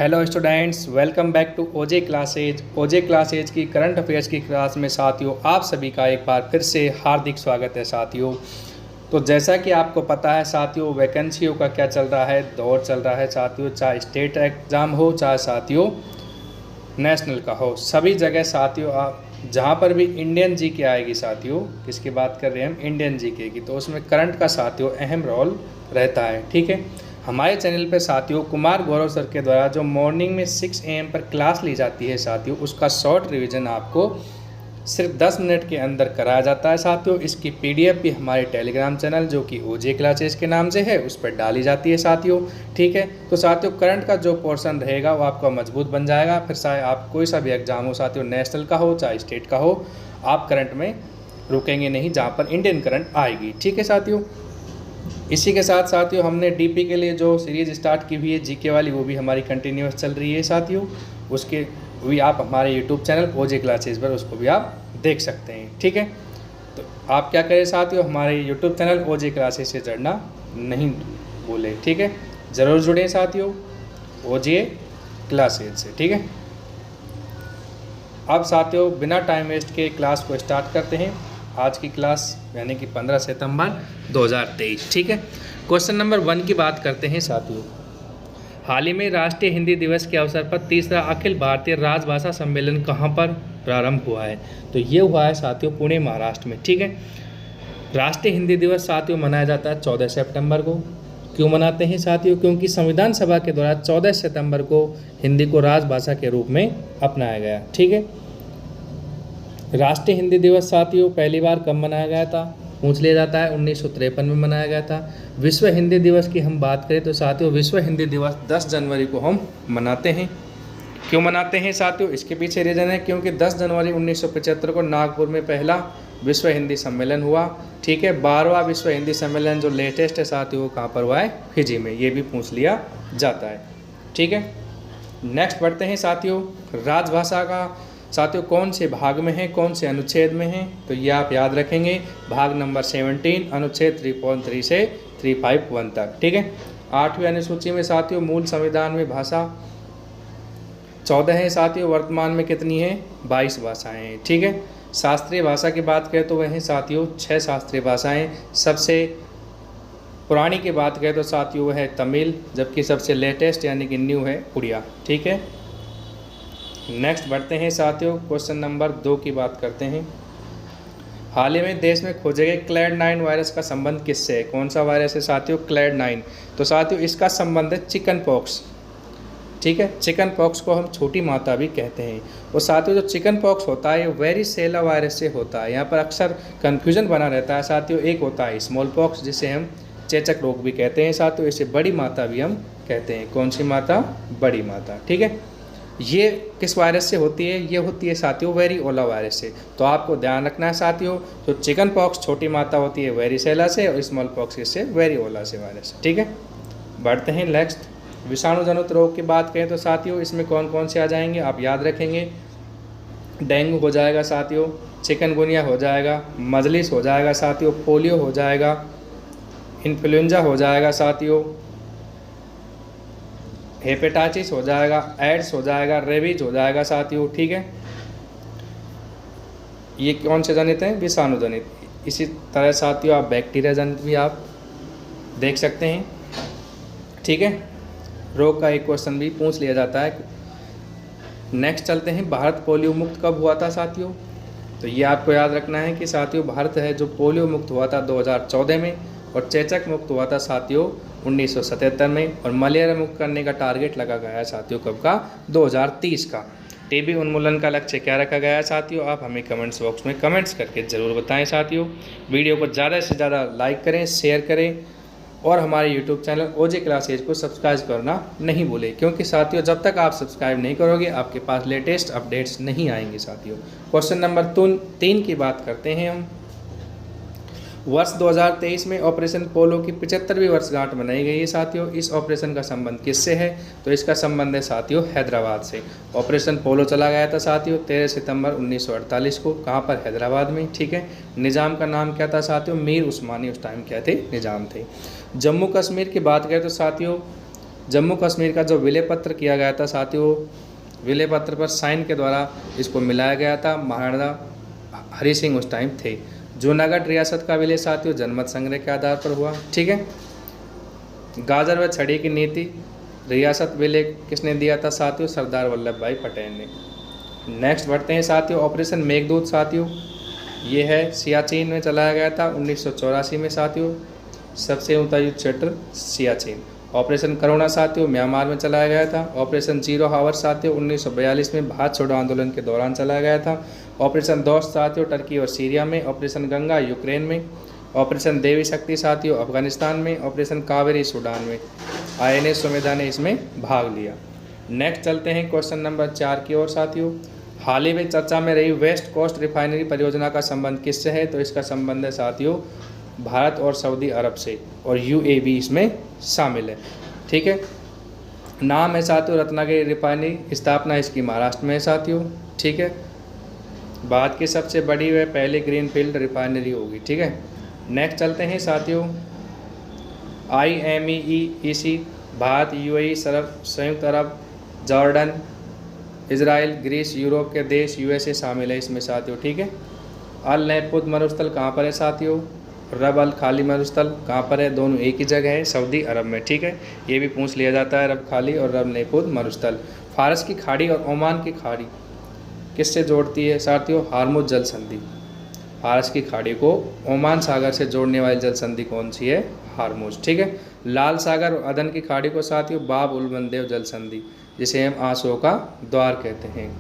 Hello students, welcome back to OJ classes की current affairs की class में साथियों आप सभी का एक बार फिर से हार्दिक स्वागत है साथियों। तो जैसा कि आपको पता है साथियों, वैकेंसियों का क्या चल रहा है, दौर चल रहा है साथियों, चाहे स्टेट एग्ज़ाम हो चाहे साथियों नेशनल का हो, सभी जगह साथियों आप जहाँ पर भी इंडियन जीके आएगी साथियों, किसकी बात कर रहे हैं हम, इंडियन जीके की, तो उसमें करंट का साथियों अहम रोल रहता है। ठीक है, हमारे चैनल पे साथियों कुमार गौरव सर के द्वारा जो मॉर्निंग में 6 AM पर क्लास ली जाती है साथियों, उसका शॉर्ट रिवीजन आपको सिर्फ 10 मिनट के अंदर कराया जाता है साथियों। इसकी PDF भी हमारे टेलीग्राम चैनल जो कि ओजे क्लासेस के नाम से है उस पर डाली जाती है साथियों। ठीक है, तो साथियों करंट का जो पोर्शन रहेगा वो आपका मजबूत बन जाएगा। फिर चाहे आप कोई सा भी एग्जाम हो साथियों, नेशनल का हो चाहे स्टेट का हो, आप करंट में रुकेंगे नहीं जहाँ पर इंडियन करंट आएगी। ठीक है साथियों, इसी के साथ साथियों हमने DP के लिए जो सीरीज़ स्टार्ट की हुई है जीके वाली, वो भी हमारी कंटिन्यूस चल रही है साथियों। उसके भी आप हमारे YouTube चैनल ओजे क्लासेस पर उसको भी आप देख सकते हैं। ठीक है, तो आप क्या करें साथियों, हमारे YouTube चैनल ओजे क्लासेस से जुड़ना नहीं भूलें। ठीक है, ज़रूर जुड़ें साथियों ओजे क्लासेस से। ठीक है, अब साथियों बिना टाइम वेस्ट के क्लास को स्टार्ट करते हैं। आज की क्लास यानी कि 15 सितंबर 2023। ठीक है, क्वेश्चन नंबर 1 की बात करते हैं साथियों। हाल ही में राष्ट्रीय हिंदी दिवस के अवसर पर तीसरा अखिल भारतीय राजभाषा सम्मेलन कहाँ पर प्रारंभ हुआ है? तो ये हुआ है साथियों पुणे, महाराष्ट्र में। ठीक है, राष्ट्रीय हिंदी दिवस साथियों मनाया जाता है 14 सितंबर को। क्यों मनाते हैं साथियों? क्योंकि संविधान सभा के द्वारा 14 सितंबर को हिंदी को राजभाषा के रूप में अपनाया गया। ठीक है, राष्ट्रीय हिंदी दिवस साथियों पहली बार कब मनाया गया था? पूछ लिया जाता है। 1953 में मनाया गया था। विश्व हिंदी दिवस की हम बात करें तो साथियों विश्व हिंदी दिवस 10 जनवरी को हम मनाते हैं। क्यों मनाते हैं साथियों? इसके पीछे रीज़न है क्योंकि 10 जनवरी 1975 को नागपुर में पहला विश्व हिंदी सम्मेलन हुआ। ठीक है, 12वां विश्व हिंदी सम्मेलन जो लेटेस्ट है साथियों वो कहाँ पर हुआ है? फिजी में। ये भी पूछ लिया जाता है। ठीक है, नेक्स्ट बढ़ते हैं साथियों। राजभाषा का साथियों कौन से भाग में है, कौन से अनुच्छेद में है? तो ये आप याद रखेंगे, भाग नंबर 17 अनुच्छेद 3.3 से 351 तक। ठीक है, 8वीं अनुसूची में साथियों मूल संविधान में भाषा 14 है साथियों, वर्तमान में कितनी है? 22 भाषाएं हैं। ठीक है, शास्त्रीय भाषा की बात करें तो वह है साथियों 6 शास्त्रीय भाषाएं। सबसे पुरानी की बात करें तो साथियों वह है तमिल, जबकि सबसे लेटेस्ट यानी कि न्यू है उड़िया। ठीक है, नेक्स्ट बढ़ते हैं साथियों, क्वेश्चन नंबर 2 की बात करते हैं। हाल ही में देश में खोजे गए क्लैड 9 वायरस का संबंध किससे है? कौन सा वायरस है साथियों? क्लैड 9। तो साथियों इसका संबंध है चिकन पॉक्स। ठीक है, चिकन पॉक्स को हम छोटी माता भी कहते हैं। और साथियों जो चिकन पॉक्स होता है ये वेरिसेला वायरस से होता है। यहाँ पर अक्सर कन्फ्यूजन बना रहता है साथियों। एक होता है स्मॉल पॉक्स जिसे हम चेचक रोग भी कहते हैं साथियों, इसे बड़ी माता भी हम कहते हैं। कौन सी माता? बड़ी माता। ठीक है, ये किस वायरस से होती है? ये होती है साथियों वेरिओला वायरस से। तो आपको ध्यान रखना है साथियों, तो चिकन पॉक्स छोटी माता होती है वेरिसेला से और स्मॉल पॉक्स किससे? वेरिओला से वायरस। ठीक है, बढ़ते हैं नेक्स्ट। विषाणु जनित रोग की बात करें तो साथियों इसमें कौन कौन से आ जाएंगे? आप याद रखेंगे, डेंगू हो जाएगा साथियों, चिकनगुनिया हो जाएगा, मजलिस हो जाएगा साथियों, पोलियो हो जाएगा, इन्फ्लुएंजा हो जाएगा साथियों, हेपेटाइटिस हो जाएगा, एड्स हो जाएगा, रेबीज हो जाएगा साथियों। ठीक है, ये कौन से जनित हैं? विषाणु जनित। इसी तरह साथियों आप बैक्टीरिया जनित भी आप देख सकते हैं। ठीक है, रोग का एक क्वेश्चन भी पूछ लिया जाता है। नेक्स्ट चलते हैं, भारत पोलियो मुक्त कब हुआ था साथियों? तो ये आपको याद रखना है कि साथियों भारत है जो पोलियो मुक्त हुआ था 2014 में, और चेचक मुक्त हुआ था साथियों 1977 में, और मलेरिया मुक्त करने का टारगेट लगा गया है साथियों कब का? 2030 का। टीबी उन्मूलन का लक्ष्य क्या रखा गया है साथियों? आप हमें कमेंट्स बॉक्स में कमेंट्स करके ज़रूर बताएं साथियों। वीडियो को ज़्यादा से ज़्यादा लाइक करें, शेयर करें, और हमारे YouTube चैनल ओजे क्लासेज को सब्सक्राइब करना नहीं भूलें, क्योंकि साथियों जब तक आप सब्सक्राइब नहीं करोगे आपके पास लेटेस्ट अपडेट्स नहीं आएंगे साथियों। क्वेश्चन नंबर 3 की बात करते हैं हम। वर्ष 2023 में ऑपरेशन पोलो की 75वीं वर्षगांठ मनाई गई है साथियों। इस ऑपरेशन का संबंध किससे है? तो इसका संबंध है साथियों हैदराबाद से। ऑपरेशन पोलो चला गया था साथियों 13 सितंबर 1948 को। कहाँ पर? हैदराबाद में। ठीक है, निज़ाम का नाम क्या था साथियों? मीर उस्मानी उस टाइम क्या थे? निज़ाम थे। जम्मू कश्मीर की बात करें तो साथियों जम्मू कश्मीर का जो विलय पत्र किया गया था साथियों, विलय पत्र पर साइन के द्वारा इसको मिलाया गया था, महाराणा हरि सिंह उस टाइम थे। जूनागढ़ रियासत का विलय साथियों जनमत संग्रह के आधार पर हुआ, ठीक है। गाजर व छड़ी की नीति रियासत विलय किसने दिया था साथियों, सरदार वल्लभ भाई पटेल ने। नेक्स्ट बढ़ते हैं साथियों, ऑपरेशन मेघदूत साथियों, ये है सियाचिन में चलाया गया था 1984 में साथियों, सबसे ऊंचा युद्ध क्षेत्र सियाचिन। ऑपरेशन करुणा साथियों म्यांमार में चलाया गया था। ऑपरेशन जीरो हावर साथियों 1942 में भारत छोड़ो आंदोलन के दौरान चलाया गया था। ऑपरेशन दोस्त साथियों टर्की और सीरिया में। ऑपरेशन गंगा यूक्रेन में। ऑपरेशन देवी शक्ति साथियों अफगानिस्तान में। ऑपरेशन कावेरी सूडान में। INS सुमेधा ने इसमें भाग लिया। नेक्स्ट चलते हैं क्वेश्चन नंबर 4 की ओर साथियों। हाल ही में चर्चा में रही वेस्ट कोस्ट रिफाइनरी परियोजना का संबंध किससे है, तो इसका संबंध है साथियों भारत और सऊदी अरब से, और UAE इसमें शामिल है, ठीक है। नाम है साथियों रत्नागिरी रिफाइनरी, स्थापना इसकी महाराष्ट्र में है साथियों, ठीक है। भारत की सबसे बड़ी व पहली ग्रीनफील्ड रिफाइनरी होगी, ठीक है। नेक्स्ट चलते हैं साथियों, IMEEC भारत, UAE, संयुक्त अरब, जॉर्डन, इजराइल, ग्रीस, यूरोप के देश, USA शामिल है इसमें साथियों, ठीक है। अल नैपुद मरुस्थल कहाँ पर है साथियों, रब अल खाली मरुस्थल कहाँ पर है, दोनों एक ही जगह है, सऊदी अरब में, ठीक है। ये भी पूछ लिया जाता है, रब खाली और रब नैपुद मरुस्थल। फारस की खाड़ी और ओमान की खाड़ी किससे जोड़ती है साथियों, हार्मुज जल संधि। फारस की खाड़ी को ओमान सागर से जोड़ने वाली जल संधि कौन सी है, हार्मुज, ठीक है। लाल सागर और अदन की खाड़ी को साथियों बाब उल मंदेव जल संधि, जिसे हम आंसुओं का द्वार कहते हैं।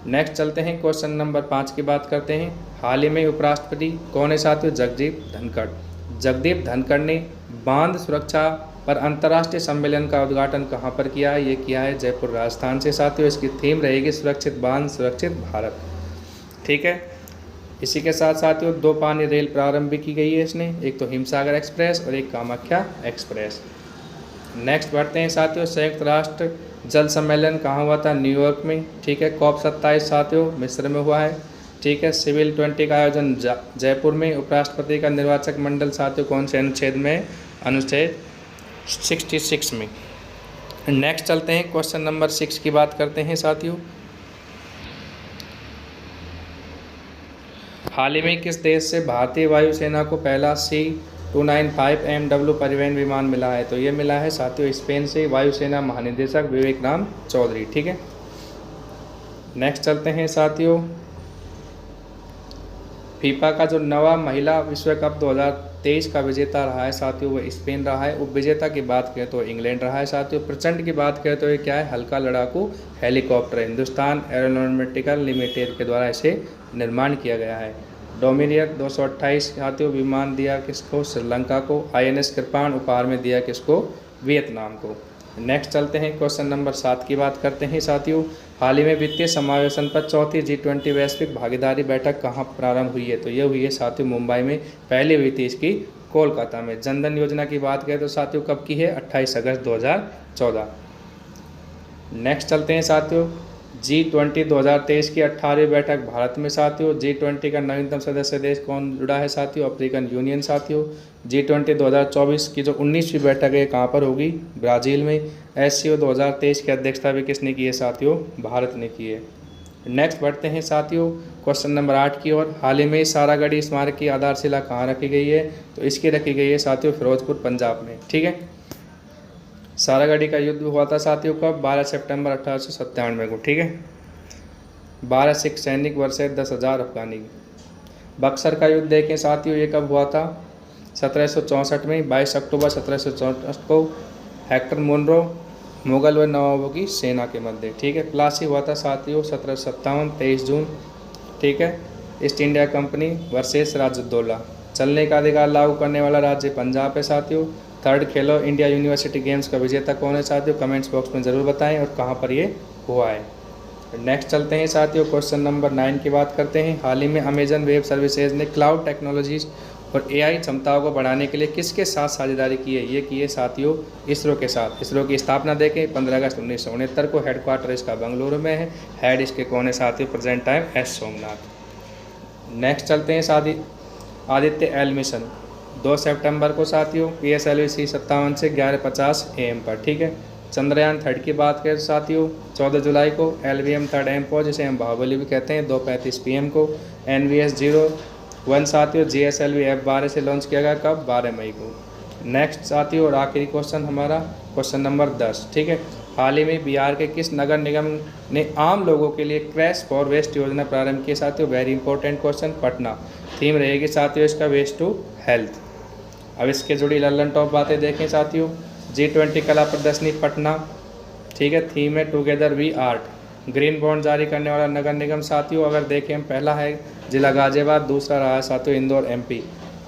नेक्स्ट चलते हैं क्वेश्चन नंबर 5 की बात करते हैं। हाल ही में उपराष्ट्रपति कौन है साथियों, जगदीप धनखड़। जगदीप धनखड़ ने बांध सुरक्षा पर अंतर्राष्ट्रीय सम्मेलन का उद्घाटन कहाँ पर किया है, ये किया है जयपुर राजस्थान से साथियों। इसकी थीम रहेगी सुरक्षित बांध सुरक्षित भारत, ठीक है। इसी के साथ साथियों 2 पानी रेल प्रारंभ भी की गई है इसने, एक तो हिमसागर एक्सप्रेस और एक कामाख्या एक्सप्रेस। नेक्स्ट बढ़ते हैं साथियों, संयुक्त राष्ट्र जल सम्मेलन कहाँ हुआ था, न्यूयॉर्क में, ठीक है। COP 27 साथियों मिस्र में हुआ है, ठीक है। सिविल 20 का आयोजन जयपुर में। उपराष्ट्रपति का निर्वाचक मंडल साथियों कौन से अनुच्छेद में, अनुच्छेद 66 में। नेक्स्ट चलते हैं क्वेश्चन नंबर 6 की बात करते हैं साथियों। हाल ही में किस देश से भारतीय वायुसेना को पहला C-295 MW परिवहन विमान मिला है, तो ये मिला है साथियों स्पेन से, वायुसेना महानिदेशक विवेक राम चौधरी, ठीक है। नेक्स्ट चलते हैं साथियों, फीफा का जो नवा महिला विश्व कप 2023 का विजेता रहा है साथियों वो स्पेन रहा है। उपविजेता की बात करें तो इंग्लैंड रहा है साथियों। प्रचंड की बात करें तो ये क्या है, हल्का लड़ाकू हेलीकॉप्टर, हिंदुस्तान एरोनॉटिकल लिमिटेड के द्वारा इसे निर्माण किया गया है। डोमिनियर 228 साथियों विमान दिया किसको, श्रीलंका को। INS कृपाण उपहार में दिया किसको, वियतनाम को। नेक्स्ट चलते हैं क्वेश्चन नंबर 7 की बात करते हैं साथियों। हाल ही में वित्तीय समावेशन पर चौथी G20 वैश्विक भागीदारी बैठक कहाँ प्रारंभ हुई है, तो ये हुई है साथियों मुंबई में। पहले हुई थी इसकी कोलकाता में। जनधन योजना की बात करें तो साथियों कब की है, 28 अगस्त 2014। नेक्स्ट चलते हैं साथियों, G20 2023 की 18वीं बैठक भारत में साथियों। G20 का नवीनतम सदस्य देश कौन जुड़ा है साथियों, अफ्रीकन यूनियन साथियों। G20 2024 की जो 19वीं बैठक है कहाँ पर होगी, ब्राज़ील में। SCO 2023 की अध्यक्षता भी किसने की है साथियों, भारत ने की है। नेक्स्ट बढ़ते हैं साथियों क्वेश्चन नंबर 8 की ओर। हाल ही में सारागढ़ी स्मारक की आधारशिला कहाँ रखी गई है, तो इसकी रखी गई है साथियों फिरोजपुर पंजाब में, ठीक है। सारागढ़ी का युद्ध हुआ था साथियों कब, 12 सितंबर 1897 को, ठीक है। 12 सिख सैनिक वर्सेस 10,000 अफगानी। बक्सर का युद्ध देखें साथियों ये कब हुआ था, 1764 में। 22 अक्टूबर 1764 को हेक्टर मुनरो मुगल व नवाबों की सेना के मध्य, ठीक है। प्लासी हुआ था साथियों 1757 23 जून, ठीक है। ईस्ट इंडिया कंपनी वर्सेस राजउद्दौला। चलने का अधिकार लागू करने वाला राज्य पंजाब है साथियों। थर्ड खेलो इंडिया यूनिवर्सिटी गेम्स का विजेता कौन है साथियों, कमेंट्स बॉक्स में ज़रूर बताएं और कहाँ पर ये हुआ है। नेक्स्ट चलते हैं साथियों क्वेश्चन नंबर 9 की बात करते हैं। हाल ही में अमेजन वेब सर्विसेज ने क्लाउड टेक्नोलॉजीज और AI क्षमताओं को बढ़ाने के लिए किसके साथ साझेदारी की है, ये की है साथियों इसरो के साथ। इसरो की स्थापना देखें 15 अगस्त 1969 को। हेडक्वार्टर इसका बेंगलुरु में है। हेड इसके कौन है साथियों, present time S Somnath. Next चलते हैं आदित्य एल मिशन, 2 सितंबर को साथियों PSLV C57 से 11:50 AM पर, ठीक है। चंद्रयान 3 की बात करें साथियों 14 जुलाई को LVM 3rd एमपो जिसे हम बाहुबली भी कहते हैं 2:35 PM को। NVS-01 साथियों GSLV F12 से लॉन्च किया गया, कब? 12 मई को। नेक्स्ट साथियों और आखिरी क्वेश्चन हमारा क्वेश्चन नंबर 10, ठीक है। हाल ही में बिहार के किस नगर निगम ने आम लोगों के लिए क्रैश फॉर वेस्ट योजना प्रारंभ की साथियों? Very important question. Patna. Theme रहेगी साथियों इसका वेस्ट टू हेल्थ। अब इसके जुड़ी लल्लन टॉप बातें देखें साथियों। G20 कला प्रदर्शनी पटना, ठीक है। थीम है together we art. Green bond जारी करने वाला नगर निगम साथियों अगर देखें हम, पहला है जिला गाजियाबाद, दूसरा रहा है साथियों इंदौर MP।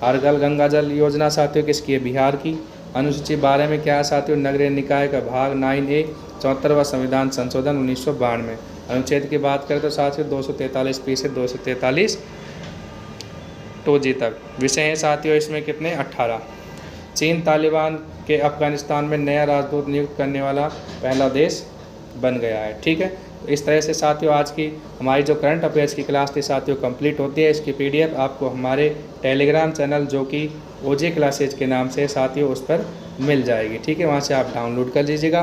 हर घर गंगा जल योजना साथियों किसकी है? बिहार की। अनुसूची 12 में क्या है साथियों? नगरीय निकाय का भाग 9A 74वां संविधान संशोधन 1992। अनुच्छेद की बात करें तो साथियों 243 से 243 2G तक। विषय हैं साथियों इसमें कितने? 18। चीन तालिबान के अफगानिस्तान में नया राजदूत नियुक्त करने वाला पहला देश बन गया है, ठीक है। इस तरह से साथियों आज की हमारी जो करंट अफेयर्स की क्लास थी साथियों कंप्लीट होती है। इसकी PDF आपको हमारे टेलीग्राम चैनल जो कि OJ क्लासेज के नाम से साथियों उस पर मिल जाएगी, ठीक है। वहाँ से आप डाउनलोड कर लीजिएगा।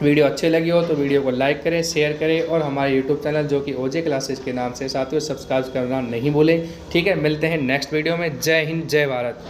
वीडियो अच्छी लगी हो तो वीडियो को लाइक करें, शेयर करें और हमारे YouTube चैनल जो कि OJ क्लासेज के नाम से साथियों सब्सक्राइब करना नहीं भूलें, ठीक है। मिलते हैं नेक्स्ट वीडियो में। जय हिंद, जय भारत।